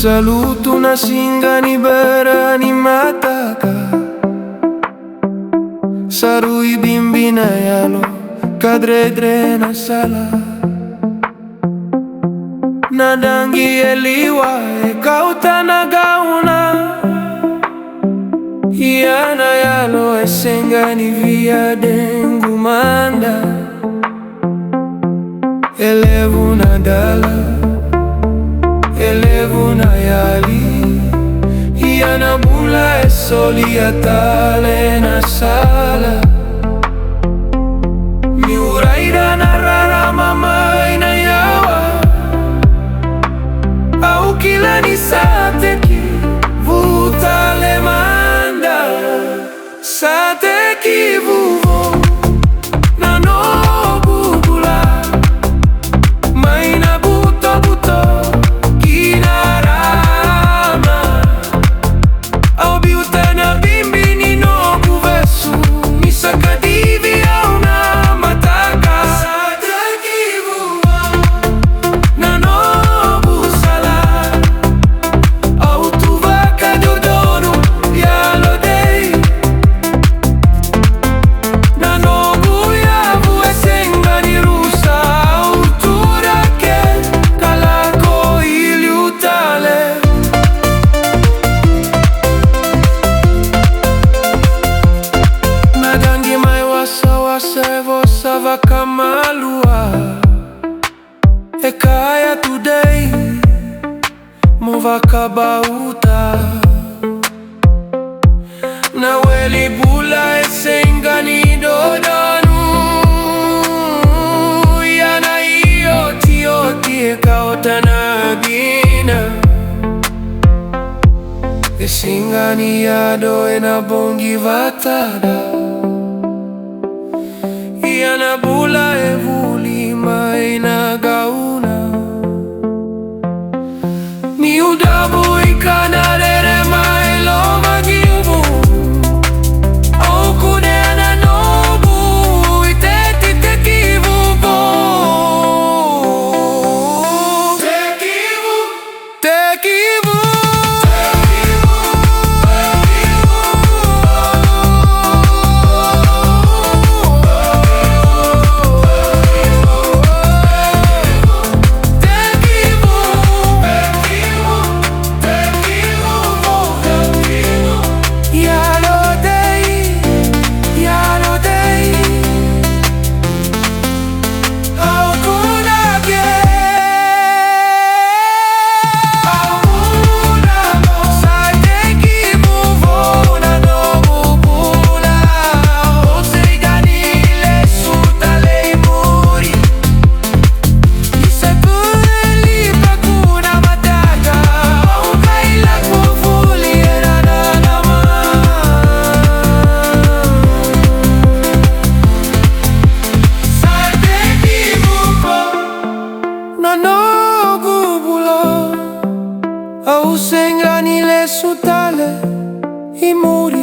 saluto na singani berani mataka. Sarui bimbi na yalo kadredre na sala. Nadangi eliwa kauta na gauna. Iana yalo esengani via dengu manda. Elevu na dala, elevu na yali. Iana bula e soli atale na sala. Mi uraira na rara mamai na yawa. Au kila ni sa Tekivu tale manda. Sa Tekivu na no bubula. Mai na buto buto kinarama. Au biuta na bimbi ni no kuvesu. Misa kadivi au na mataka. Sa Tekivu na no busala. Au tuvaka dodono yalo dei. Na no buyavu esengani rusa. Au turake kalako iliutale. Madangi mai wasa wasa vosa vakamalua. Ekaya today muvaka bauta. Na weli bula esengani dodanu. Yana ioti oti ekaota na bina. Esingani yado ena bongi vatada. Iana bula evuli mai na gauna. Ni udabu ikanarere mai lo magiubu. Au kuneana nobu iteti Tekivu bo. Tekivu, Tekivu. Au sengani le sutale i muri.